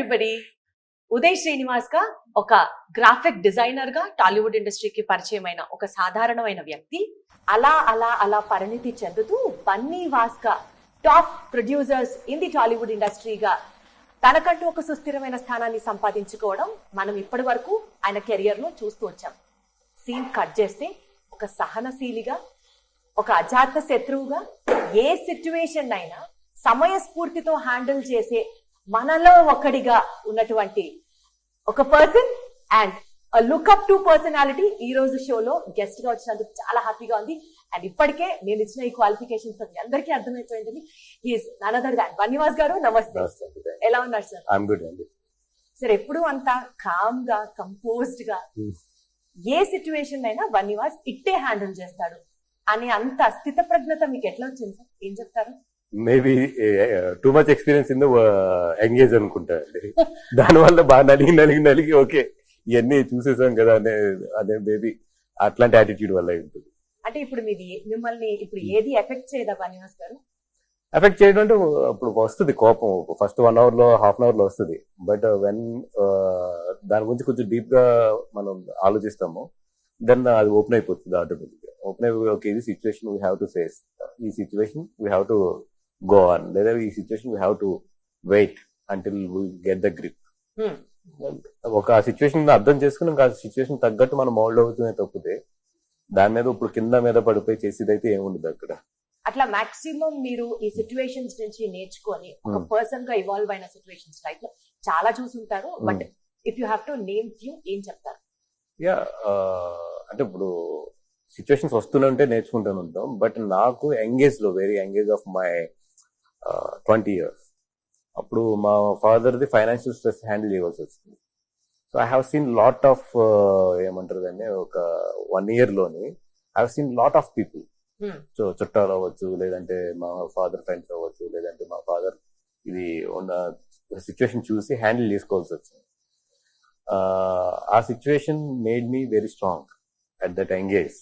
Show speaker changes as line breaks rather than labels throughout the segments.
Everybody. Uday Srinivas గా ఒక graphic designer గా టాలీవుడ్ ఇండస్ట్రీకి పరిచయమైన ఒక సాధారణమైన వ్యక్తి అలా అలా అలా పరిణితి చెందుతూ బన్నీ వాస్కా top producers in the Tollywood ఇండస్ట్రీగా తనకంటూ ఒక సుస్థిరమైన స్థానాన్ని సంపాదించుకోవడం మనం ఇప్పటి వరకు ఆయన కెరియర్ లో చూస్తూ వచ్చాం. సీన్ కట్ చేస్తే ఒక సహనశీలిగా, ఒక అజాత శత్రువుగా, ఏ సిచ్యువేషన్ అయినా సమయస్ఫూర్తితో హ్యాండిల్ చేసే మనలో ఒకడిగా ఉన్నటువంటి ఒక person and look up to personality ఈ రోజు షోలో గెస్ట్ గా వచ్చినందుకు చాలా హ్యాపీగా ఉంది. అండ్ ఇప్పటికే నేను ఇచ్చిన ఈ క్వాలిఫికేషన్స్ అందరికీ అర్థమైపోయింది. He is none other than Bunny Vas గారు. నమస్తే, ఎలా ఉన్నారు సార్? సార్ ఎప్పుడు అంతా కామ్ గా, కంపోజ్డ్ గా ఏ సిచ్యువేషన్ అయినా బన్నీవాస్ ఇట్టే హ్యాండిల్ చేస్తాడు అనే అంత స్థిత ప్రజ్ఞత మీకు ఎట్లా వచ్చింది సార్? ఏం చెప్తారు?
Maybe too much experience in engage అనుకుంటా అండి. దానివల్ల బాగా నలిగి ఓకే ఇవన్నీ చూసేసాం కదా అనే మేబీ అట్లాంటి యాటిట్యూడ్ వల్ల ఉంటుంది.
అంటే ఇప్పుడు మిమ్మల్ని ఇప్పుడు ఏది ఎఫెక్ట్ చేయదా బన్నీవాస్ గారు?
ఎఫెక్ట్ చేయడం అంటే అప్పుడు వస్తుంది కోపం, ఫస్ట్ 1 hour లో హాఫ్ అన్ అవర్ లో వస్తుంది. బట్ వెన్ దాని గురించి కొంచెం డీప్ గా మనం ఆలోచిస్తాము, దెన్ అది ఓపెన్ అయిపోతుంది ఆటోమేటిక్ గా. ఓపెన్ అయిపోయి ఓకే ఇది situation we have to face, ఈ situation we have to go on, లేదా ఈ situation we have to wait until we get the grip. ఒక సిచ్యువేషన్ అర్థం చేసుకుని ఇంకా సిచ్యువేషన్ తగ్గట్టు మనం మౌల్డ్ అవుతూనే తప్పితే దాని మీద ఇప్పుడు కింద మీద పడిపోయి చేసేది అయితే ఏముండదు అక్కడ.
అట్లా మాక్సిమం మీరు ఈ సిచ్యువేషన్స్ నుంచి నేర్చుకొని ఒక పర్సన్ గా ఇవాల్వ్ అయిన సిచ్యువేషన్స్ లైఫ్ లో చాలా చూసుంటారు. But if you have to name few, ఏం చెప్తారు?
యా అంటే ఇప్పుడు సిచ్యువేషన్స్ వస్తూనే ఉంటే నేర్చుకుంటూనే ఉంటాం. బట్ నాకు ఎంగేజ్ లో very engage of my 20 years అప్పుడు మా ఫాదర్ది ఫైనాన్షియల్ స్ట్రెస్ హ్యాండిల్ చేయవలసి వచ్చింది. So I have seen lot of ఏమంటారు దాన్ని, ఒక 1 year లోని I have seen lot of people. So చుట్టాలు అవ్వచ్చు, లేదంటే మా ఫాదర్ ఫ్రెండ్స్ అవ్వచ్చు, లేదంటే మా ఫాదర్ ఇది ఉన్న సిచ్యువేషన్ చూసి హ్యాండిల్ చేసుకోవాల్సి వచ్చింది. ఆ situation made me very strong at that engage.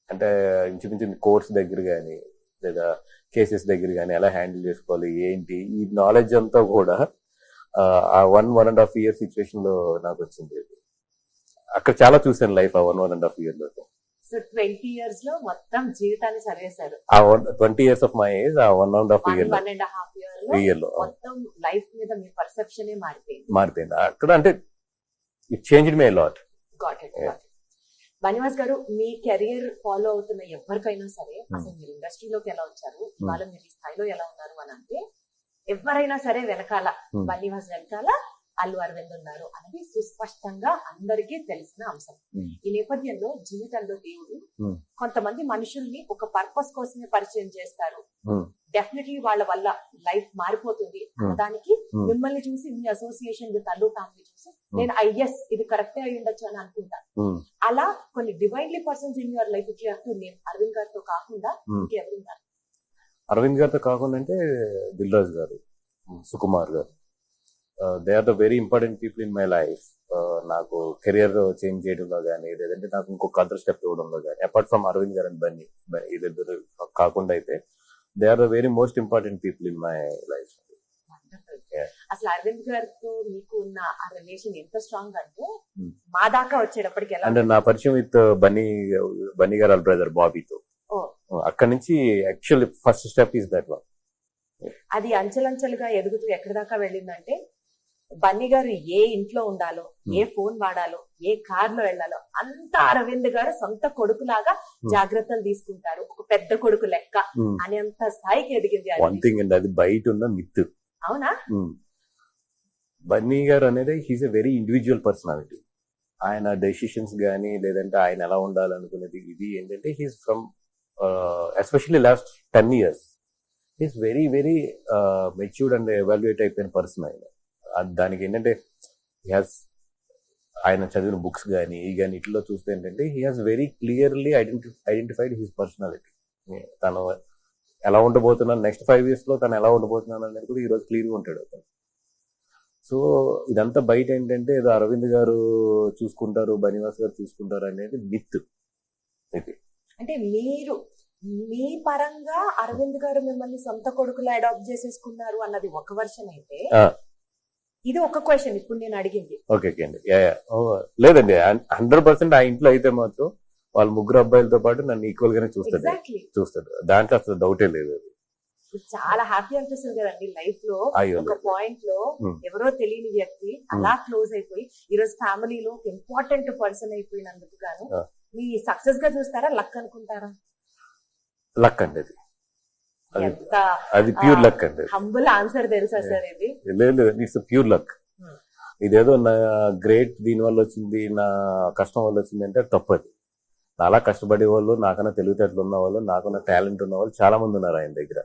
అంటే ఇంచుమించు కోర్స్ దగ్గర కానీ లేదా కేసెస్ దగ్గర కానీ ఎలా హ్యాండిల్ చేసుకోవాలి ఏంటి, ఈ నాలెడ్జ్ అంతా కూడా ఆ 1.5 year సిచ్యువేషన్ లో నాకు వచ్చింది. అక్కడ చాలా చూసాను లైఫ్ ఆ 1.5 year లో.
సో 20 years లో మొత్తం జీవితాన్ని చదివేశారు.
ఆ 20 years ఆఫ్ మై ఏజ్ ఆ 1.5 year లో
మొత్తం లైఫ్ మీద మీ పర్సెప్షన్
మారిపోయింది అక్కడ. అంటే it changed my lot.
Got it. Bunny Vas గారు, మీ కెరియర్ ఫాలో అవుతున్న ఎవరికైనా సరే అసలు మీరు ఇండస్ట్రీలోకి ఎలా వచ్చారు, ఇవాళ మీరు ఈ స్థాయిలో ఎలా ఉన్నారు అని అంటే ఎవరైనా సరే వెనకాల బన్నీవాస్ వెనకాల అల్లు అరవింద్ ఉన్నారు అనేది సుస్పష్టంగా అందరికీ తెలిసిన అంశం. ఈ నేపథ్యంలో జీవితంలో దేవుడు కొంతమంది మనుషుల్ని ఒక పర్పస్ కోసమే పరిచయం చేస్తారు. డెఫినెట్లీ వాళ్ళ వల్ల లైఫ్ మారిపోతుంది దానికి మిమ్మల్ని చూసి, మీ అసోసియేషన్ విత్ అల్లు ఫ్యామిలీ చూసి నేను ఐఎస్ ఇది కరెక్టే అయి ఉండొచ్చు అని అనుకుంటా. అలా కొన్ని divinely persons in your life నేను అరవింద్ గారితో కాకుండా ఇంకెవరున్నారు?
అరవింద్ గారితో కాకుండా అంటే Dil Raju garu, Sukumar garu, they are the very important people in my life. నాకు కెరియర్ చేంజ్ చేయడంలో కానీ, లేదంటే నాకు ఇంకొక అదర్ స్టెప్ ఇవ్వడంలో కానీ, అపార్ట్ ఫ్రమ్ అరవింద్ గారు అండ్ బన్నీ, ఇద్దరు కాకుండా అయితే they are the very most important people in my life.
అసలు అరవింద్ గారితో మీకు ఉన్న ఆ రిలేషన్ ఎంత స్ట్రాంగ్ అంటే మా దాకా వచ్చేటప్పటికి
అంటే నా పరిచయం విత్ బన్నీ గారు వాళ్ళ బ్రదర్ బాబీతో అక్కడి నుంచి actually first step is that one.
అది అంచెలంచెలుగా ఎదుగుతూ ఎక్కడి దాకా వెళ్ళిందంటే బన్నీ గారు ఏ ఇంట్లో ఉండాలో, ఏ ఫోన్ వాడాలో, ఏ కార్ లో వెళ్ళాలో అంతా అరవింద్ గారు సొంత కొడుకులాగా జాగ్రత్తలు తీసుకుంటారు, ఒక పెద్ద కొడుకు లెక్క అనేంత స్థాయికి ఎదిగింది.
అది బయట ఉన్న మిత్.
అవునా?
బన్నీ గారు అనేది he's a very individual personality. ఆయన డెసిషన్స్ గానీ, లేదంటే ఆయన ఎలా ఉండాలనుకునేది ఇది ఏంటంటే he's from especially last 10 years he's very very matured and evaluate అయిపోయిన పర్సన్. ఆయన దానికి ఏంటంటే ఆయన చదివిన బుక్స్ కానీ ఇట్లో చూస్తే ఏంటంటే he has very clearly identified his personality. తను ఎలా ఉండబోతున్నాను, నెక్స్ట్ 5 years లో తను ఎలా ఉండబోతున్నాను అనేది కూడా ఈరోజు క్లియర్గా ఉంటాడు అతను. సో ఇదంతా బయట ఏంటంటే ఏదో అరవింద్ గారు చూసుకుంటారు, బన్నీవాస్ గారు చూసుకుంటారు అనేది మిత్. ఇది
అంటే మీరు మీ పరంగా అరవింద్ గారు మిమ్మల్ని సొంత కొడుకులా అడాప్ట్ చేసేసుకున్నారు అన్నది ఒక వర్షన్ అయితే, ఇది ఒక క్వశ్చన్ ఇప్పుడు నేను అడిగింది.
ఓకే అండి. లేదండి, 100% ఆ ఇంట్లో అయితే మాత్రం వాళ్ళ ముగ్గురు అబ్బాయిలతో పాటు నన్ను ఈక్వల్ గానే చూస్తాడు. దాంట్లో అసలు డౌటే లేదు.
చాలా హ్యాపీ అనిపిస్తుంది కదండి లైఫ్ లో.
అయ్యో
ఒక పాయింట్ లో ఎవరో తెలియని వ్యక్తి అలా క్లోజ్ అయిపోయి ఈ రోజు ఫ్యామిలీలో ఒక ఇంపార్టెంట్ పర్సన్ అయిపోయినందుకు గాను మీ సక్సెస్ గా చూస్తారా, లక్ అనుకుంటారా?
లక్ అండి, అది ప్యూర్ లక్ అండి.
హంబుల్ ఆన్సర్ తెలుసా సార్ ఇది?
లేదు, ఇట్స్ ప్యూర్ లక్. ఇదేదో నా గ్రేట్ దీని వల్ల వచ్చింది, నా కష్టం వల్ల వచ్చింది అంటే తప్పది. చాలా కష్టపడే వాళ్ళు, నాకన్నా తెలివితేటలు ఉన్న వాళ్ళు, నాకన్నా టాలెంట్ ఉన్న వాళ్ళు చాలా మంది ఉన్నారు ఆయన దగ్గర.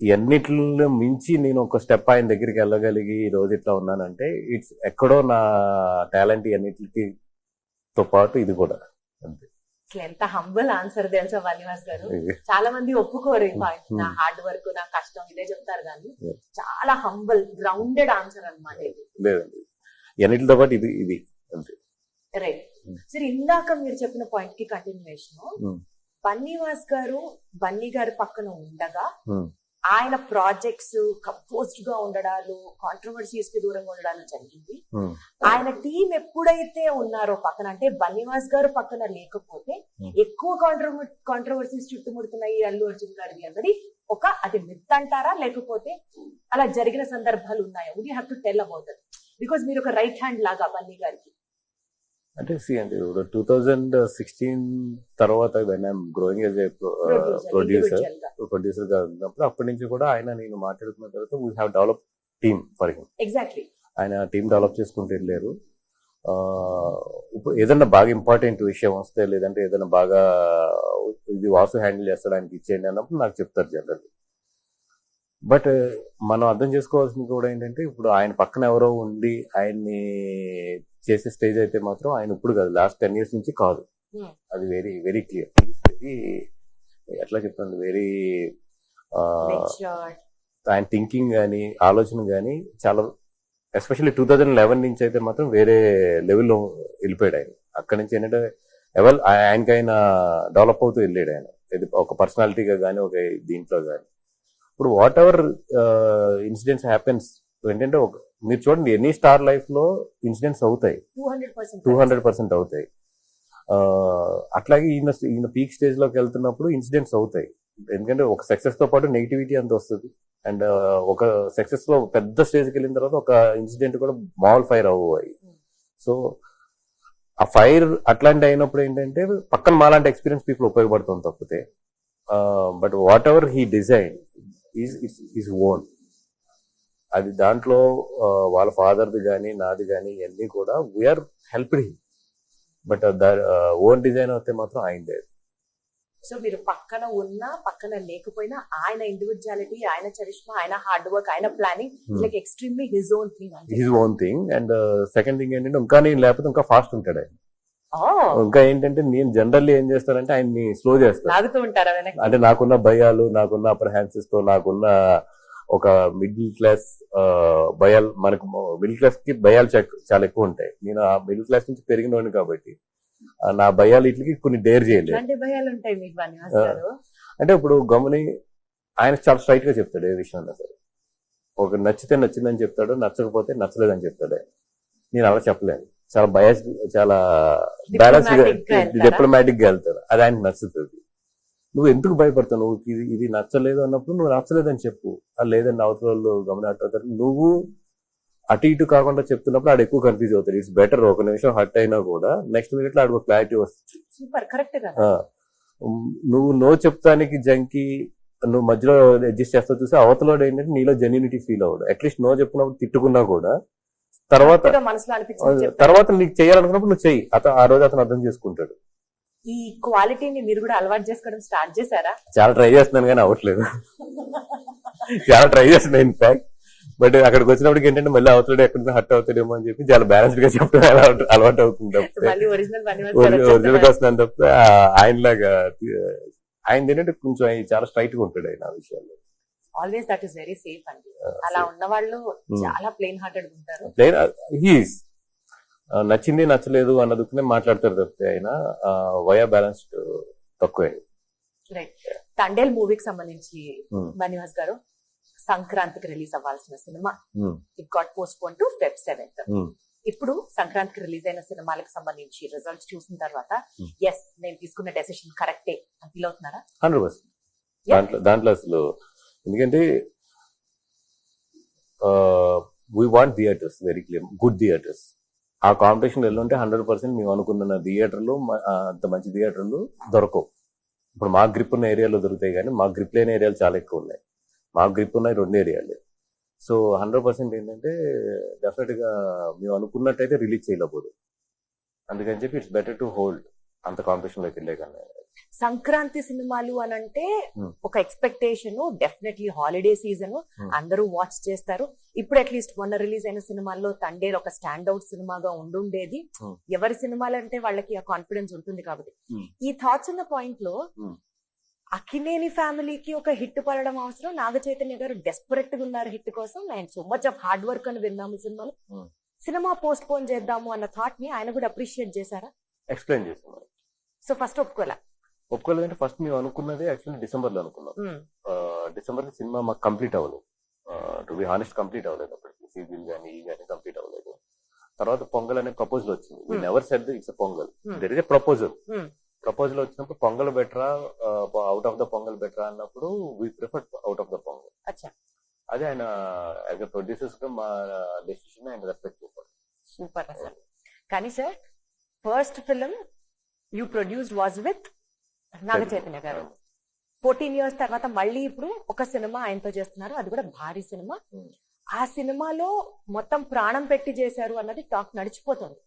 ఇవన్నిటిలో మించి నేను ఒక స్టెప్ ఆయన దగ్గరికి వెళ్ళగలిగి ఈ రోజు ఇట్లా ఉన్నానంటే ఇట్స్ ఎక్కడో నా టాలెంట్ అన్నిటితో పాటు ఇది కూడా అంతే.
ఎంత హంబుల్ ఆన్సర్ తెలుసా బన్నివాస్ గారు? చాలా మంది ఒప్పుకోరు ఈ పాయింట్. నా హార్డ్ వర్క్, నా కష్టం ఇదే చెప్తారు కానీ చాలా హంబుల్ గ్రౌండెడ్ ఆన్సర్ అన్నమాట ఇది.
లేదండి, అన్నిటితో పాటు ఇది అంతే.
రైట్. సరే, ఇందాక మీరు చెప్పిన పాయింట్ కి కంటిన్యూషన్, బన్నివాస్ గారు బన్నీ గారి పక్కన ఉండగా ఆయన ప్రాజెక్ట్స్ కంపోజ్డ్ గా ఉండడాలు, కాంట్రవర్సీస్ కి దూరంగా ఉండడాలు జరిగింది. ఆయన టీం ఎప్పుడైతే ఉన్నారో పక్కన, అంటే బన్నివాస్ గారు పక్కన లేకపోతే ఎక్కువ కాంట్రవర్సీస్ చుట్టుముడుతున్నాయి అల్లు అర్జున్ గారిది అన్నది అది మిత్ అంటారా, లేకపోతే అలా జరిగిన సందర్భాలు ఉన్నాయా? Would you have to tell about it? Because మీరు ఒక రైట్ హ్యాండ్ లాగా బన్నీ గారికి.
అంటే అండి, 2016 తర్వాత when I'm growing as a producer గా ఉన్నప్పుడు అప్పటి నుంచి కూడా ఆయన నేను మాట్లాడుకున్న తర్వాత we have develop team for him.
Exactly.
ఆయన టీమ్ డెవలప్ చేసుకుంటూ వెళ్ళారు. ఇప్పుడు ఏదన్నా బాగా ఇంపార్టెంట్ విషయం వస్తే, లేదంటే ఏదైనా బాగా ఇది వాసు హ్యాండిల్ చేస్తాడు ఆయనకి ఇచ్చేయండి అన్నప్పుడు నాకు చెప్తారు జనరల్. బట్ మనం అర్థం చేసుకోవాల్సింది కూడా ఏంటంటే, ఇప్పుడు ఆయన పక్కన ఎవరో ఉండి ఆయన్ని చేసే స్టేజ్ అయితే మాత్రం ఆయన ఇప్పుడు కాదు, లాస్ట్ 10 years నుంచి కాదు. అది వెరీ వెరీ క్లియర్. వెరీ ఎట్లా చెప్తాను, వెరీ ఆయన థింకింగ్ కానీ ఆలోచన కానీ చాలా, ఎస్పెషల్లీ 2011 నుంచి అయితే మాత్రం వేరే లెవెల్లో వెళ్ళిపోయాడు ఆయన. అక్కడి నుంచి ఏంటంటే ఆయనకైనా డెవలప్ అవుతూ వెళ్ళాడు ఆయన, ఒక పర్సనాలిటీగా కానీ, ఒక దీంట్లో కానీ. ఇప్పుడు వాట్ ఎవర్ ఇన్సిడెంట్స్ హ్యాపెన్స్ ఏంటంటే, మీరు చూడండి ఎనీ స్టార్ లైఫ్ లో ఇన్సిడెంట్స్ అవుతాయి, 200% అవుతాయి. అట్లాగే ఈయన పీక్ స్టేజ్ లోకి వెళ్తున్నప్పుడు ఇన్సిడెంట్స్ అవుతాయి. ఎందుకంటే ఒక సక్సెస్ తో పాటు నెగిటివిటీ అంత వస్తుంది. అండ్ ఒక సక్సెస్ లో పెద్ద స్టేజ్కి వెళ్ళిన తర్వాత ఒక ఇన్సిడెంట్ కూడా మామూలు ఫైర్ అవ్వాలి. సో ఆ ఫైర్ అట్లాంటి అయినప్పుడు ఏంటంటే పక్కన మాలాంటి ఎక్స్పీరియన్స్ పీపుల్ ఉపయోగపడుతుంది తప్పితే. But whatever he design is own. అది దాంట్లో వాళ్ళ ఫాదర్ది కానీ నాది కానీ ఇవన్నీ కూడా we are helped him. But own design అయితే మాత్రం ఆయనదే.
సో మీరు పక్కన ఉన్నా పక్కన లేకపోయినా ఆయన ఇండివిజువాలిటీ, ఆయన చరిష్మా, ఆయన హార్డ్ వర్క్, ఆయన planning like extremely his own thing.
And second thing ఏంటంటే, ఇంకా నేను లేకపోతే ఇంకా ఫాస్ట్ ఉంటాడు ఆయన. ఇంకా ఏంటంటే, నేను జనరల్లీ ఏం చేస్తానంటే ఆయన్ని స్లో చేస్తాను. అంటే నాకున్న భయాలు, నాకున్న అప్రహాన్సెస్ తో, నాకున్న ఒక మిడిల్ క్లాస్ భయాలు, మనకు మిడిల్ క్లాస్ కి భయాలు చాలా ఎక్కువ ఉంటాయి. నేను ఆ మిడిల్ క్లాస్ నుంచి పెరిగినోడిని కాబట్టి నా భయాలు ఇట్లకి కొన్ని డేర్ చేయలేదు. అంటే ఇప్పుడు గమని ఆయన చాలా స్ట్రైట్ గా చెప్తాడు ఏ విషయం అన్నా సరే. ఒక నచ్చితే నచ్చిందని చెప్తాడు, నచ్చకపోతే నచ్చలేదని చెప్తాడు. నేను అలా చెప్పలేను. చాలా బయాస్, చాలా బ్యాలెన్స్ గా, డిప్లొమాటిక్ గా వెళ్తాడు. అది ఆయనకు నచ్చుతుంది. నువ్వు ఎందుకు భయపడతావు? నువ్వు ఇది నచ్చలేదు అన్నప్పుడు నువ్వు నచ్చలేదని చెప్పు. లేదండి అవతల వాళ్ళు గమనిస్తారు. నువ్వు అటు ఇటు కాకుండా చెప్తున్నప్పుడు ఆడు ఎక్కువ కన్ఫ్యూజ్ అవుతాడు. ఇట్స్ బెటర్ ఒక నిమిషం హర్ట్ అయినా కూడా నెక్స్ట్ మినిట్ లో ఆడికి క్లారిటీ వస్తుంది. నువ్వు నో చెప్తానికి జంకి నువ్వు మధ్యలో అడ్జస్ట్ చేస్తా చూసి అవతలోడు ఏంటంటే నీలో జెన్యూనిటీ ఫీల్ అవ్వడు. అట్లీస్ట్ నో చెప్పినప్పుడు తిట్టుకున్నా కూడా తర్వాత నీకు చేయాలనుకున్నప్పుడు నువ్వు చెయ్యి. ఆ రోజు అతను అర్థం చేసుకుంటాడు.
ఈ క్వాలిటీని మీరు కూడా అలవాటు చేసుకోవడం స్టార్ట్ చేశారా?
చాలా ట్రై చేస్తున్నాను కానీ అవ్వట్లేదు. చాలా ట్రై చేస్తున్నాను ఇన్ఫాక్ట్. బట్ అక్కడికి వచ్చినప్పటికి ఏంటంటే మళ్ళీ అవతల ఎక్కడ హర్ట్ అవుతాడేమో అని చెప్పి చాలా బ్యాలెన్స్డ్ గా చెప్పడం అలవాటు అవుతుంది. ఒరిజినల్ గా వస్తున్నాను తప్పితే ఆయనలాగా ఆయన ఏంటంటే కొంచెం చాలా స్ట్రైట్ గా ఉంటాడు ఆయన ఆ విషయాల్లో.
Always that is very safe అండి. అలా ఉన్న వాళ్ళు చాలా ప్లెయిన్ హార్టెడ్ ఉంటారు.
హీస్ నచ్చింది నచ్చలేదు అన్నదుకునే మాట్లాడతారు తప్పితే ఆయన వయా బ్యాలెన్స్డ్ తక్కువే.
రైట్. తండేల్ మూవీకి సంబంధించి బన్నివాస్ గారు సంక్రాంతికి రిలీజ్ అవ్వాల్సిన cinema
Hmm.
It got post phone to Feb 7th.
Hmm.
ఇప్పుడు సంక్రాంతికి రిలీజ్ అయిన సినిమాలకు సంబంధించి రిజల్ట్స్ చూసిన తర్వాత ఎస్ నేను తీసుకున్న డెసిషన్ కరెక్టే అని ఫీల్ అవుతున్నారా?
100%. దాంట్లో అసలు ఎందుకంటే we want theatres very clear, good theatres. ఆ కాంపిటీషన్ వెళ్ళుంటే 100% మేము అనుకున్న థియేటర్లు అంత మంచి థియేటర్లు దొరకవు. ఇప్పుడు మాకు గ్రిప్ ఉన్న ఏరియాలో దొరుకుతాయి, కానీ మాకు గ్రిప్ లేని ఏరియాలు చాలా ఎక్కువ ఉన్నాయి. మాకు గ్రిప్ ఉన్నాయి 2 ఏరియాలు. సో 100% ఏంటంటే డెఫినెట్ గా మేము అనుకున్నట్టయితే రిలీజ్ చేయలేకపోదు. అందుకని చెప్పి ఇట్స్ బెటర్ టు హోల్డ్ అంత కాంపిటీషన్ లోకి వెళ్ళే కన్నా.
సంక్రాంతి సినిమాలు అని అంటే
Hmm.
ఒక ఎక్స్పెక్టేషన్, డెఫినెట్లీ హాలిడే సీజన్, అందరూ వాచ్ చేస్తారు. ఇప్పుడు అట్లీస్ట్ మొన్న రిలీజ్ అయిన సినిమాల్లో తండేల్ ఒక స్టాండ్అవుట్ సినిమాగా ఉండుండేది.
Hmm.
ఎవరి సినిమాలంటే వాళ్ళకి ఆ కాన్ఫిడెన్స్ ఉంటుంది కాబట్టి.
Hmm.
ఈ థాట్స్ ఉన్న పాయింట్ లో
Hmm.
అక్కినేని ఫ్యామిలీకి ఒక హిట్ పడడం అవసరం. నాగ చైతన్య గారు డెస్పరెట్ గా ఉన్నారు హిట్ కోసం. And so much of hard work అని విన్నాము సినిమాలో.
Hmm.
సినిమా పోస్ట్ పోన్ చేద్దాము అన్న థాట్ ని ఆయన కూడా అప్రిషియేట్ చేశారా?
ఎక్స్ప్లెయిన్ చేస్తున్నాం.
సో ఫస్ట్ ఒప్పుకోలే.
ఒప్పుకోలేదంటే ఫస్ట్ మేము అనుకున్నది యాక్చువల్లీ డిసెంబర్ లో అనుకున్నాం. డిసెంబర్ లో సినిమా మాకు కంప్లీట్ అవ్వలేదు. టు బి హానెస్ట్ కంప్లీట్ అవ్వలేదు. అప్పటికి సీరియల్ కానీ ఈ కానీ కంప్లీట్ అవ్వలేదు. తర్వాత పొంగల్ అనే ప్రపోజల్ వచ్చింది. We never said it's pongal, there is a proposal. Proposal వచ్చినప్పుడు పొంగల్ బెటరా అవుట్ ఆఫ్ ద పొంగల్ బెటరా అన్నప్పుడు we prefer out of the pongal. అదే ఆయన యాజ్ ఎ ప్రొడ్యూసర్స్ గా మా డెసిషన్ ఆయన రెస్పెక్ట్ చేశారు.
సూపర్ అసలు. కానీ sir first film you produced was with Naga Chaitanya గారు. 14 years తర్వాత మళ్ళీ ఇప్పుడు ఒక సినిమా ఆయనతో చేస్తున్నారు, అది కూడా భారీ సినిమా. ఆ సినిమాలో మొత్తం ప్రాణం పెట్టి చేశారు అన్నది టాక్ నడిచిపోతుంది.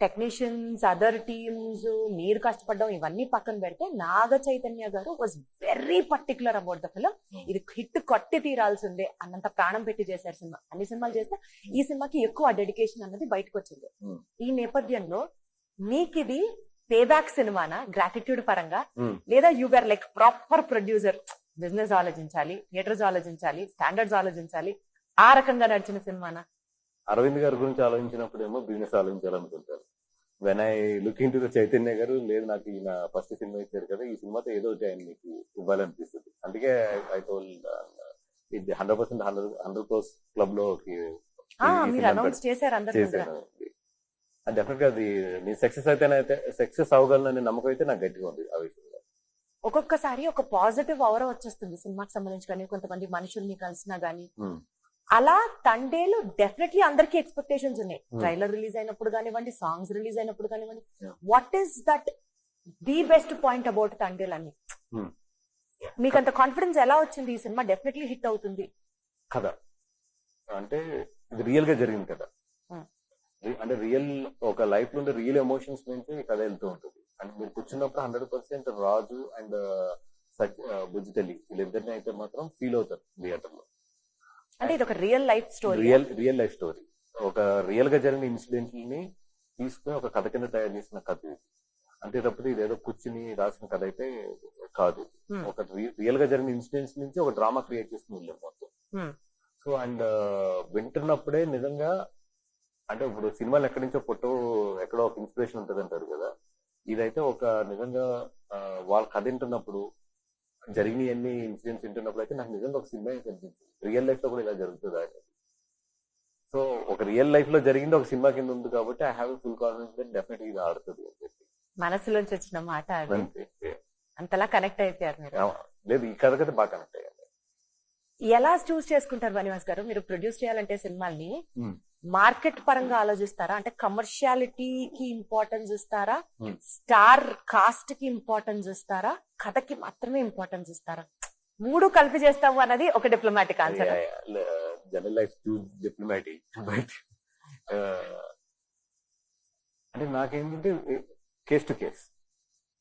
టెక్నీషియన్స్, అదర్ టీమ్స్, మీరు కష్టపడడం ఇవన్నీ పక్కన పెడితే నాగ చైతన్య గారు was very particular about the film. ఇది హిట్ కొట్టి తీరాల్సిందే అన్నంత ప్రాణం పెట్టి చేశారు సినిమా. అన్ని సినిమాలు చేస్తే ఈ సినిమాకి ఎక్కువ డెడికేషన్ అన్నది బయటకు వచ్చింది. ఈ నేపథ్యంలో మీకు ఇది పేబ్యాక్ సినిమానా గ్రాటిట్యూడ్ పరంగా, లేదా you are like proper producer, business ఆలోచించాలి, థియేటర్స్ ఆలోచించాలి, స్టాండర్డ్స్ ఆలోచించాలి, ఆ రకంగా నడిచిన సినిమానా?
అరవింద్ గారి గురించి ఆలోచించినప్పుడు ఏమో బిజినెస్ ఆలోచించాలనుకుంటారు. When I look into the Chaitanya గారు, లేదు నాకు ఈయన ఫస్ట్ సినిమా ఇచ్చారు కదా, ఈ సినిమాతో ఏదో ఒకటి ఆయన మీకు ఇవ్వాలనిపిస్తుంది. అందుకే ఐ టోల్డ్ ఇది 100% 100 crores క్లబ్ లో
మీరు అనౌన్స్ చేశారు అందరూ.
డెఫినెట్ గా అది నేను సక్సెస్ అవ్వగలననే నమ్మకం అయితే నాకు గట్టిగా ఉంది ఆ విషయంలో.
ఒక్కొక్కసారి ఒక పాజిటివ్ అవర్ వచ్చేస్తుంది సినిమాకి సంబంధించి, కానీ కొంతమంది మనుషుల్ని కలిసినా గానీ. అలా తండేలు డెఫినెట్లీ అందరికి ఎక్స్పెక్టేషన్స్ ఉన్నాయి. ట్రైలర్ రిలీజ్ అయినప్పుడు కానివ్వండి, సాంగ్స్ రిలీజ్ అయినప్పుడు కానివ్వండి. What is that the best point about Thandel అని మీకు అంత కాన్ఫిడెన్స్ ఎలా వచ్చింది? ఈ సినిమా డెఫినెట్లీ హిట్ అవుతుంది
కదా అంటే ఇది రియల్ గా జరిగింది కదా. అంటే రియల్ ఒక లైఫ్ లో రియల్ ఎమోషన్స్ నుంచి కథ వెళ్తూ ఉంటుంది. అంటే మీరు కూర్చున్నప్పుడు 100% రాజు అండ్ బుజ్జితల్లి వీళ్ళిద్దరిని అయితే మాత్రం ఫీల్ అవుతారు థియేటర్ లో.
అంటే ఇది ఒక real life story.
Real life story. ఒక రియల్ గా జరిగిన ఇన్సిడెంట్ ని తీసుకుని ఒక కథ కింద తయారు చేసిన కథ ఇది. అంతే తప్పితే ఇదేదో కూర్చుని రాసిన కథ అయితే కాదు. ఒక రియల్ గా జరిగిన ఇన్సిడెంట్స్ నుంచి ఒక డ్రామా క్రియేట్ చేసిన వెళ్ళాం మొత్తం. సో అండ్ వింటున్నప్పుడే నిజంగా అంటే ఇప్పుడు సినిమాలు ఎక్కడి నుంచో ఎక్కడో ఒక ఇన్స్పిరేషన్ ఉంటుంది అంటారు కదా. ఇదైతే ఒక నిజంగా వాళ్ళ కథ వింటున్నప్పుడు జరిగిన అన్ని ఇన్సిడెంట్స్ వింటున్నప్పుడు అయితే నాకు నిజంగా ఒక సినిమా కనిపించింది. రియల్ లైఫ్ లో కూడా ఇలా జరుగుతుందా అనేది. సో ఒక రియల్ లైఫ్ లో జరిగింది ఒక సినిమా కింద ఉంది కాబట్టి I have full confidence that definitely ఇది ఆడుతుంది అని చెప్పి.
మనసులోంచి వచ్చిన మాట అంతలా కనెక్ట్ అయిపోయారు మీరు.
లేదు ఈ కథ కదా బాగా కనెక్ట్ అయ్యారు.
ఎలా చూస్ చేసుకుంటారు వనివాస్ గారు? మీరు ప్రొడ్యూస్ చేయాలంటే సినిమాల్ని మార్కెట్ పరంగా ఆలోచిస్తారా? అంటే కమర్షియాలిటీకి ఇంపార్టెన్స్ ఇస్తారా, స్టార్ కాస్ట్ కి ఇంపార్టెన్స్ ఇస్తారా, కథకి మాత్రమే ఇంపార్టెన్స్ ఇస్తారా? 3 కలిపి చేస్తాము అన్నది ఒక diplomatic answer.
General life diplomatic but అంటే నాకేంటంటే కేస్ టు కేస్.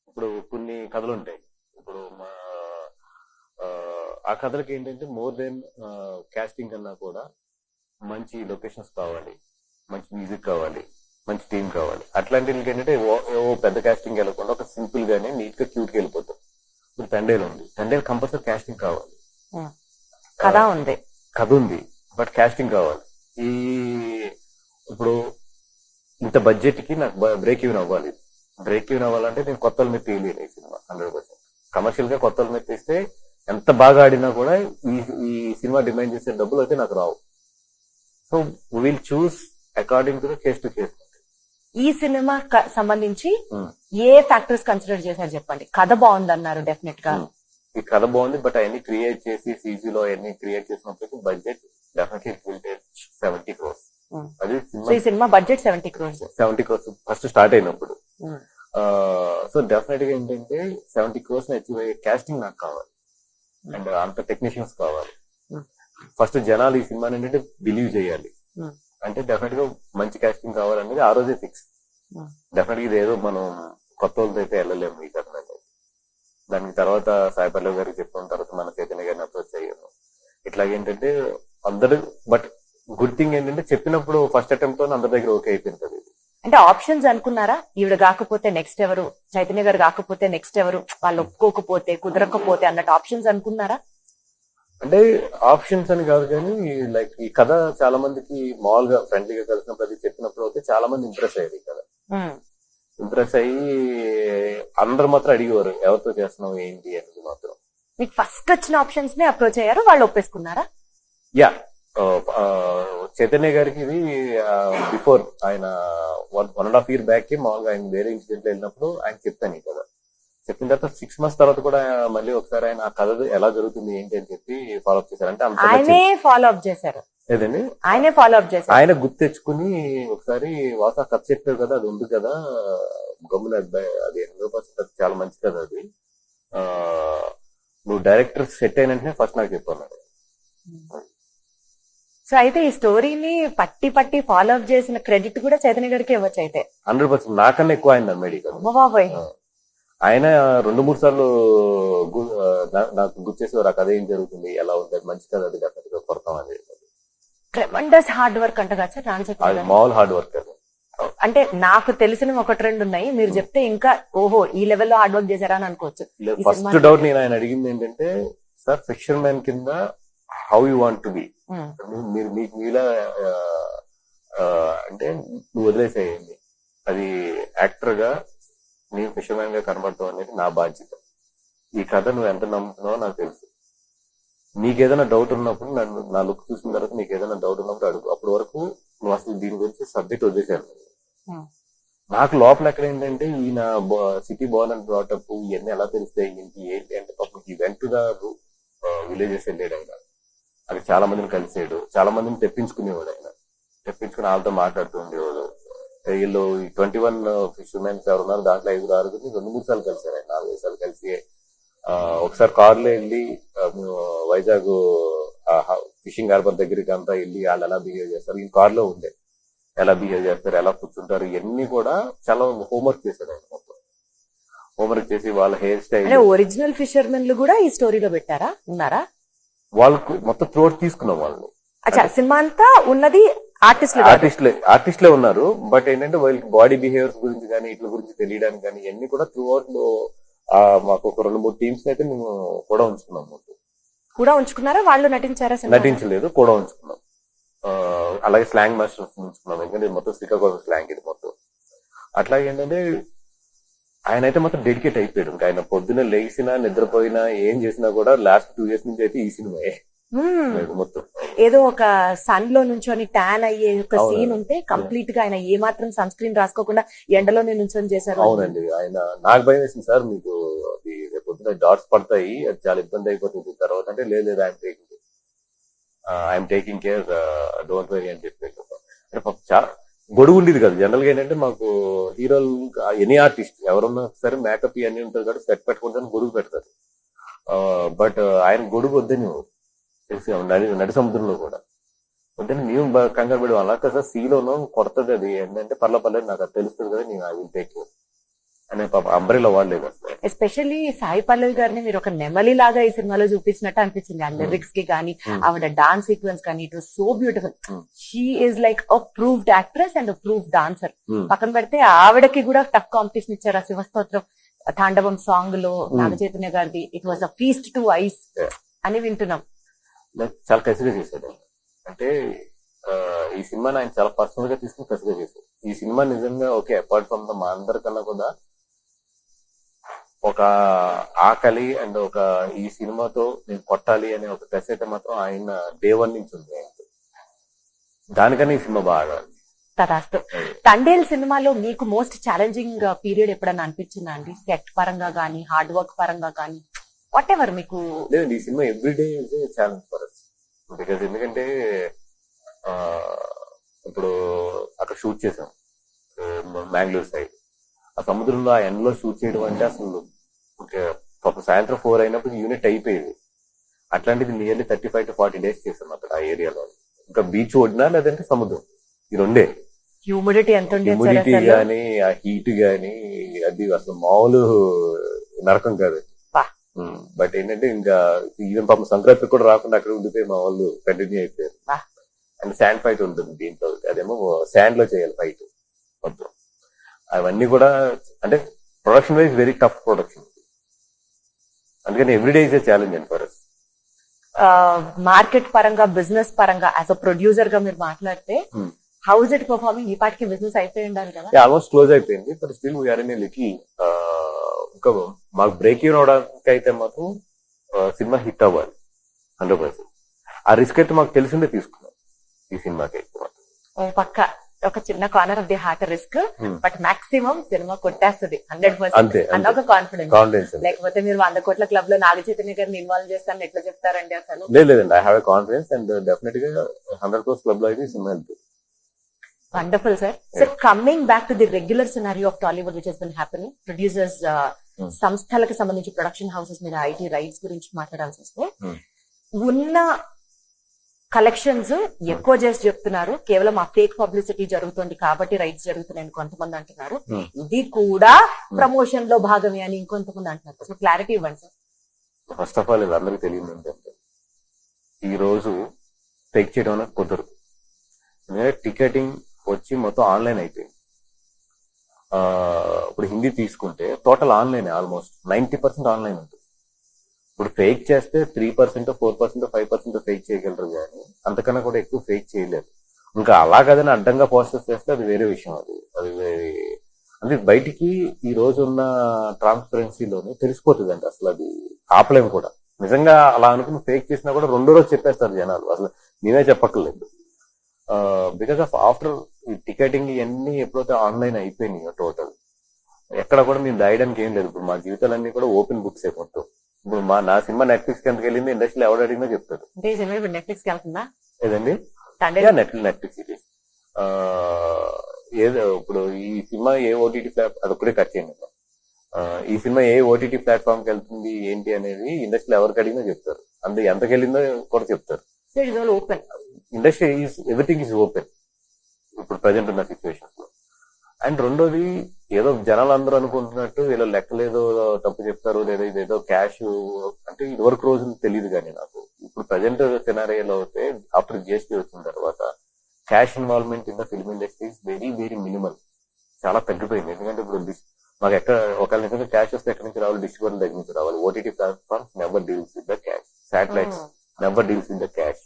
ఇప్పుడు కొన్ని కథలు ఉంటాయి. ఇప్పుడు ఆ కథలకి ఏంటంటే మోర్ దెన్ కాస్టింగ్ కన్నా కూడా మంచి లొకేషన్స్ కావాలి, మంచి మ్యూజిక్ కావాలి, మంచి టీం కావాలి. అట్లాంటి ఏంటంటే ఓ పెద్ద కాస్టింగ్ వెళ్ళకుండా ఒక సింపుల్ గానే నీట్ గా క్యూట్ గా వెళ్ళిపోతాం. ఇప్పుడు తండేలు ఉంది, తండేలు కంపల్సరీ కాస్టింగ్ కావాలి. కథ ఉంది బట్ కాస్టింగ్ కావాలి. ఇప్పుడు ఇంత బడ్జెట్ కి నాకు బ్రేక్ ఈవెన్ అవ్వాలి. బ్రేక్ ఈవెన్ అవ్వాలంటే నేను కొత్తల మీద తీయలేను ఈ సినిమా 100%. కమర్షియల్ గా కొత్తల మీద తీస్తే ఎంత బాగా ఆడినా కూడా ఈ ఈ సినిమా డిమాండ్ చేసే డబ్బులు అయితే నాకు రావు. So will choose according to the case to case.
ఈ సినిమా సంబంధించి ఏ ఫ్యాక్టర్స్ కన్సిడర్ చేశారు చెప్పండి. కథ బాగుంది అన్నారు డెఫినెట్ గా.
ఈ కథ బాగుంది, బట్ అవన్నీ క్రియేట్ చేసి సీజీలో అవన్నీ క్రియేట్ చేసినప్పటికీ budget definitely it will take 70 crores. అది
ఈ cinema budget 70 crores.
70 crores first start అయినప్పుడు. సో డెఫినెట్ గా ఏంటంటే 70 crores అచీవ్ అయ్యే కాస్టింగ్ నాకు కావాలి, అండ్ అంత టెక్నీషియన్స్ కావాలి. ఫస్ట్ జనాలు ఈ సినిమాని ఏంటంటే బిలీవ్ చేయాలి, అంటే డెఫినెట్ గా మంచి కాస్టింగ్ కావాలనేది ఆ రోజే ఫిక్స్. డెఫినెట్ గా ఇదేదో మనం కొత్త వాళ్ళతో అయితే వెళ్ళలేము ఈ కథ. దానికి తర్వాత సాయి పల్లవి గారికి చెప్పుకున్న తర్వాత మన చైతన్య గారిని అప్రోచ్ అయ్యాము. ఇట్లాగేంటంటే అందరూ, బట్ గుడ్ థింగ్ ఏంటంటే చెప్పినప్పుడు ఫస్ట్ అటెంప్ట్ తో అందరి దగ్గర ఓకే అయిపోయింది.
అంటే ఆప్షన్స్ అనుకున్నారా? ఈవిడ కాకపోతే నెక్స్ట్ ఎవరు, చైతన్య గారు కాకపోతే నెక్స్ట్ ఎవరు, వాళ్ళు ఒప్పుకోకపోతే కుదరకపోతే అన్నట్టు ఆప్షన్స్ అనుకున్నారా?
అంటే ఆప్షన్స్ అని కాదు కానీ లైక్ ఈ కథ చాలా మందికి మామూలుగా ఫ్రెండ్లీగా కలిసినప్పుడు అది చెప్పినప్పుడు అయితే చాలా మంది ఇంప్రెస్ అయ్యారు. ఈ కథ ఇంప్రెస్ అయ్యి అందరు మాత్రం అడిగేవారు ఎవరితో చేస్తున్నావు ఏంటి అనేది మాత్రం.
మీకు ఫస్ట్ వచ్చిన ఆప్షన్స్ ని అప్రోచ్ అయ్యారు, వాళ్ళు ఒప్పేసుకున్నారా?
యా, చైతన్య గారికి ఇది బిఫోర్ ఆయన 1.5 years బ్యాక్ మామూలుగా ఆయన వేరే ఇన్సిడెంట్ వెళ్ళినప్పుడు ఆయన చెప్పాను ఈ కథ. చెప్పిన తర్వాత 6 months తర్వాత కూడా మళ్ళీ ఒకసారి ఆయన ఆ కథ ఎలా జరుగుతుంది ఏంటి అని చెప్పి ఫాలో అప్ చేశారు. అంటే
ఆయనే ఫాలో అప్ చేశారు.
ఏదండి,
ఆయనే ఫాలో అప్ చేశారు.
ఆయన గుర్తు తెచ్చుకుని ఒకసారి వాసా కథ చెప్పారు కదా, అది ఉంది కదా గమ్మున అది 100% చాలా మంచి కదా అది, నువ్వు డైరెక్టర్ సెట్ అయినంటే ఫస్ట్ నాకు చెప్పాను.
సో అయితే ఈ స్టోరీని పట్టి ఫాలో అప్ చేసిన క్రెడిట్ కూడా చైతన్య గారికి ఇవ్వచ్చు. అయితే
100% నాకన్నా ఎక్కువ అయింది మెడికల్.
బాబాయ్,
ఆయన 2-3 సార్లు నాకు గుర్తు చేసేవారు ఆ కథ ఏం జరుగుతుంది ఎలా ఉంది, మంచి కథ, అది డెఫినెట్ గా కొడతాం అనేది.
ట్రెమెండస్ హార్డ్ వర్క్ అంట కదా సార్ రామ్ చైతన్య గారు?
మామూలు హార్డ్ వర్క్ అది.
అంటే నాకు తెలిసిన 1-2 ఉన్నాయి, మీరు చెప్తే ఇంకా ఓహో ఈ లెవెల్లో హార్డ్ వర్క్ చేశారా అని అనుకోవచ్చు.
ఫస్ట్ డౌట్ నేను ఆయన అడిగింది ఏంటంటే, సార్ ఫిక్షన్ మ్యాన్ కింద how you want to be, మీరు మీకు మీలా అంటే నువ్వు వదిలేసేయండి, అది యాక్టర్ గా నేను ఫిషర్ మ్యాన్ గా కనబడతావు అనేది నా బాధ్యత. ఈ కథ నువ్వు ఎంత నమ్ముతున్నావో నాకు తెలుసు. నీకేదైనా డౌట్ ఉన్నప్పుడు నన్ను నా లుక్ చూసిన తర్వాత నీకు ఏదైనా డౌట్ ఉన్నప్పుడు అడుగు. అప్పటి వరకు నువ్వు అసలు దీని గురించి సబ్జెక్ట్ వదిలేశాను. నాకు లోపల ఎక్కడ ఏంటంటే ఈయన సిటీ బోర్న్ అండ్ బ్రాటప్ ఇవన్నీ ఎలా తెలుస్తాయి ఏంటి అంటే పాపం ఈ వెంట ద విలేజెస్ వెళ్ళాడు ఆయన. అక్కడ చాలా మందిని కలిసాడు, చాలా మందిని తెప్పించుకునేవాడు ఆయన. తెప్పించుకుని వాళ్ళతో మాట్లాడుతూ ఉండేవాడు. వీళ్ళు ఈ 21 ఫిషర్మెన్స్ ఎవరు ఉన్నారు దాంట్లో 5-6 2-3 సార్లు కలిసారు ఆయన, 4-5 సార్లు కలిసి ఒకసారి కారులో వెళ్ళి వైజాగ్ ఫిషింగ్ హార్బర్ దగ్గరికి అంతా వెళ్ళి వాళ్ళు ఎలా బిహేవ్ చేస్తారు, ఈ కారులో ఉండే ఎలా బిహేవ్ చేస్తారు, ఎలా కూర్చుంటారు, ఇవన్నీ కూడా చాలా హోంవర్క్ చేశారు ఆయన. మొత్తం హోంవర్క్ చేసి వాళ్ళ హెయిర్ స్టైల్,
ఒరిజినల్ ఫిషర్మెన్ కూడా ఈ స్టోరీలో పెట్టారా, ఉన్నారా?
వాళ్ళకు మొత్తం త్రోట్ తీసుకున్నాం వాళ్ళని.
సినిమా అంతా ఉన్నది
ఆర్టిస్ట్లే ఉన్నారు. బట్ ఏంటంటే వాళ్ళకి బాడీ బిహేవియర్స్ గురించి కానీ ఇట్ల గురించి తెలియడానికి కానీ ఇవన్నీ కూడా త్రూ అవుట్ లో మాకు ఒక 2-3 టీమ్స్ అయితే మేము కూడా ఉంచుకున్నాం.
కూడా ఉంచుకున్నారా? వాళ్ళు నటించారా?
నటించలేదు, కూడా ఉంచుకున్నాం. అలాగే స్లాంగ్ మాస్టర్స్ ఉంచుకున్నాం, ఎందుకంటే మొత్తం శ్రీకాకుళం స్లాంగ్ ఇది మొత్తం. అట్లాగే ఏంటంటే ఆయన అయితే మొత్తం డెడికేట్ అయిపోయాడు. ఇంకా ఆయన పొద్దున్న లేచినా నిద్రపోయినా ఏం చేసినా కూడా లాస్ట్ 2 years నుంచి అయితే ఈ సినిమాయే మొత్తం.
ఏదో ఒక సన్ లో నుంచొని ట్యాన్ అయ్యే ఒక సీన్ ఉంటే కంప్లీట్ గా ఆయన ఏ మాత్రం సన్ స్క్రీన్ రాసుకోకుండా ఎండలోనే నుంచొని చేశారు.
అవునండి, ఆయన నాకు భయం వేసింది సార్, మీకు పొద్దున డాట్స్ పడతాయి అది చాలా ఇబ్బంది అయిపోతుంది తర్వాత అంటే లేదు I'm taking care don't very అని చెప్పారు. అంటే చాలా గొడుగు ఉండేది కదా. జనరల్ గా ఏంటంటే మాకు హీరోలు ఎనీ ఆర్టిస్ట్ ఎవరున్నా సరే మేకప్ ఇవన్నీ ఉంటుంది కాబట్టి సెట్ పెట్టుకుంటాను గొడుగు పెడతారు. బట్ ఆయన గొడుగు వద్దని నడి సముద్రంలో కూడా వద్దని మేము కంగారు పడి అలా కదా సీలోనూ కొడుతుంది అది ఏంటంటే పర్లేదు నాకు అది తెలుస్తుంది కదా నేను ఐ విల్ టేక్ కేర్ అనే పాప అంబ్రెల్లా వాడలేదు.
ఎస్పెషల్లీ సాయి పల్లవి గారిని మీరు ఒక నెమలి లాగా ఈ సినిమాలో చూపించినట్టు అనిపించింది. ఆ లిరిక్స్ కి కానీ ఆవిడ డాన్స్ సీక్వెన్స్ కానీ it was so beautiful. She is like a proved actress and proved dancer. పక్కన పెడితే ఆవిడకి కూడా టఫ్ కాంపిటీషన్ ఇచ్చారు. ఆ శివస్తోత్రం తాండవం సాంగ్ లో నాగ చైతన్య గారిది it was a feast to ice అని వింటున్నాం.
చాలా కసిగా చేశాడు. అంటే ఈ సినిమాని ఆయన చాలా పర్సనల్ గా తీసుకుని కసిగా చేశాడు. ఈ సినిమా నిజంగా ఓకే అపార్ట్ ఫ్రమ్ ద మా అందరికన్నా కూడా ఒక ఆకలి అండ్ ఒక ఈ సినిమాతో నేను కొట్టాలి అనే ఒక దశ అయితే మాత్రం ఆయన డే 1 నుంచి ఉంది ఆయనతో. దానికన్నా ఈ సినిమా బాగా
తదాస్తు. తండేల్ సినిమాలో మీకు మోస్ట్ ఛాలెంజింగ్ పీరియడ్ ఎప్పుడన్నా అనిపించిందా అండి? సెట్ పరంగా గానీ, హార్డ్ వర్క్ పరంగా గానీ, వాట్ ఎవర్ మీకు?
లేదు, ఈ సినిమా everyday is a challenge for us. Because ఎందుకంటే ఆ, ఇప్పుడు అక్కడ షూట్ చేసాం మ్యాంగ్లూర్ సైడ్. ఆ సముద్రంలో ఆ ఎండలో షూట్ చేయడం అంటే అసలు పాప సాయంత్రం 4 అయినప్పుడు యూనిట్ అయిపోయేది. అట్లాంటిది నియర్లీ 35 to 40 days చేసాం అక్కడ ఆ ఏరియాలో. ఇంకా బీచ్ ఒడినా లేదంటే సముద్రం, ఈ రెండే.
హ్యూమిడిటీ ఎంత ఉండేది సార్
హ్యూమిడిటీ
అసలు?
గానీ ఆ హీట్ గానీ అది అసలు మామూలు నరకం కాదు.
వా.
బట్ ఏంటంటే ఇంకా ఈవెన్ పాపం సంక్రాంతి కూడా రాకుండా అక్కడ ఉండిపోయి మా వాళ్ళు కంటిన్యూ అయిపోయారు.
వా.
అండ్ శాండ్ ఫైట్ ఉంటుంది దీంట్లో, అదేమో శాండ్ లో చేయాలి ఫైట్ మొత్తం. అవన్నీ కూడా అంటే production wise very tough production. అందుకని everyday is a challenge and for us.
Market పరంగా, బిజినెస్ పరంగా యాజ్ అ ప్రొడ్యూసర్ గా మీరు మాట్లాడితే హౌస్ ఇట్ పర్ఫార్మింగ్? ఈ పాటికి బిజినెస్ అయిపోయి ఉండాలి కదా?
ఆల్మోస్ట్ క్లోజ్ అయిపోయింది. But still we are in a little ఇంకా మాకు బ్రేక్ ఈవెన్ అవడానికి అయితే మాత్రం సినిమా హిట్ అవ్వాలి 100%. ఆ రిస్క్ అయితే మాకు తెలిసిందే తీసుకున్నాం ఈ సినిమాకి.
ఓ పక్క ఒక చిన్న corner of the heart risk, but maximum cinema కొట్టేస్తుంది 100%
అంతే,
అన్న ఒక కాన్ఫిడెన్స్.
కాన్ఫిడెన్స్.
లేకపోతే మీరు 100 కోట్ల క్లబ్ లో నాగ చైతన్య గారిని ఇన్వాల్వ్ చేస్తారని ఎట్లా చెప్తారండి అసలు?
లేదండి, I have a confidence and definite గా 100 crores క్లబ్ లో అయితే ఈ సినిమా వెళ్తుంది.
Wonderful sir. Sir, coming back to the regular scenario of Tollywood which has been happening, producers సంస్థలకు సంబంధించి ప్రొడక్షన్ హౌసెస్ మీద ఐటీ రైట్స్ గురించి మాట్లాడాల్సి వస్తే, ఉన్న కలెక్షన్స్ ఎక్కువ చేసి చెప్తున్నారు, కేవలం ఆ ఫేక్ పబ్లిసిటీ జరుగుతుంది కాబట్టి రైట్స్ జరుగుతున్నాయని కొంతమంది అంటున్నారు. ఇది కూడా ప్రమోషన్ లో భాగమే అని ఇంకొంతమంది అంటున్నారు. సో క్లారిటీ ఇవ్వండి సార్.
ఫస్ట్ ఆఫ్ ఆల్ ఇది అందరికీ తెలియదు ఏంటంటే ఈ రోజు ఫేక్ చేయడం అనేది కుదరదు. టికెటింగ్ వచ్చి మొత్తం ఆన్లైన్ అయిపోయింది. ఇప్పుడు హిందీ తీసుకుంటే టోటల్ ఆన్లైన్, ఆల్మోస్ట్ 90% ఆన్లైన్ ఉంటుంది. ఇప్పుడు ఫేక్ చేస్తే 3%, 4%, 5% ఫేక్ చేయగలరు, కానీ అంతకన్నా కూడా ఎక్కువ ఫేక్ చేయలేరు. ఇంకా అలాగదని అడ్డంగా పోస్టర్స్ చేస్తే అది వేరే విషయం. అది అంటే బయటికి ఈ రోజు ఉన్న ట్రాన్స్పరెన్సీలోనే తెలిసిపోతుంది అంటే అసలు అది ఆపలేము కూడా. నిజంగా అలా అనుకుని ఫేక్ చేసినా కూడా రెండో రోజు చెప్పేస్తారు జనాలు, అసలు నేనే చెప్పక్కర్లేదు. బికాస్ ఆఫ్ ఆఫ్టర్ ఈ టికెటింగ్ ఇవన్నీ ఎప్పుడైతే ఆన్లైన్ అయిపోయినాయో టోటల్, ఎక్కడ కూడా మేము దాయడానికి ఏం లేదు. ఇప్పుడు మా జీవితాలన్నీ కూడా ఓపెన్ బుక్స్ అయిపోతాం. ఇప్పుడు నా సినిమా నెట్ఫ్లిక్స్ కిందకి వెళ్ళింది, ఇండస్ట్రీలో ఎవరు అడిగినా చెప్తారు.
నెట్ఫ్లిక్స్ కి వెళ్తుందా?
ఏదండి, నెట్ఫ్లిక్స్ ఇది ఏదో ఇప్పుడు ఈ సినిమా ఏ ఓటీటీ ప్లాట్ఫామ్, అదొక్కడే కట్ చేయండి. ఈ సినిమా ఏ ఓటీటీ ప్లాట్ఫామ్ కి వెళ్తుంది ఏంటి అనేది ఇండస్ట్రీలో ఎవరికి అడిగినా చెప్తారు. అందుకే ఎంతకి వెళ్ళిందో కూడా చెప్తారు.
Open
industry is everything is open ఇప్పుడు ప్రజెంట్ ఉన్న సిచ్యువేషన్స్ లో. అండ్ రెండోది, ఏదో జనాలు అందరూ అనుకుంటున్నట్టు వీళ్ళు లెక్కలేదో తప్పు చెప్తారు, లేదా ఇదేదో క్యాష్ అంటే ఇదివరకు రోజులు తెలియదు. కానీ నాకు ఇప్పుడు ప్రజెంట్ సినారియోలో అయితే ఆఫ్టర్ జిఎస్టీ వచ్చిన తర్వాత cash involvement in the film industry is very very minimal, చాలా తగ్గిపోయింది. ఎందుకంటే ఇప్పుడు మాకు ఎక్కడ ఒకవేళ నిజంగా క్యాష్ వస్తే ఎక్కడి నుంచి రావాలి, డిస్ట్రిబ్యూటర్ దగ్గర నుంచి రావాలి. OTT platforms never deals with the cash, satellites never deals with the cash.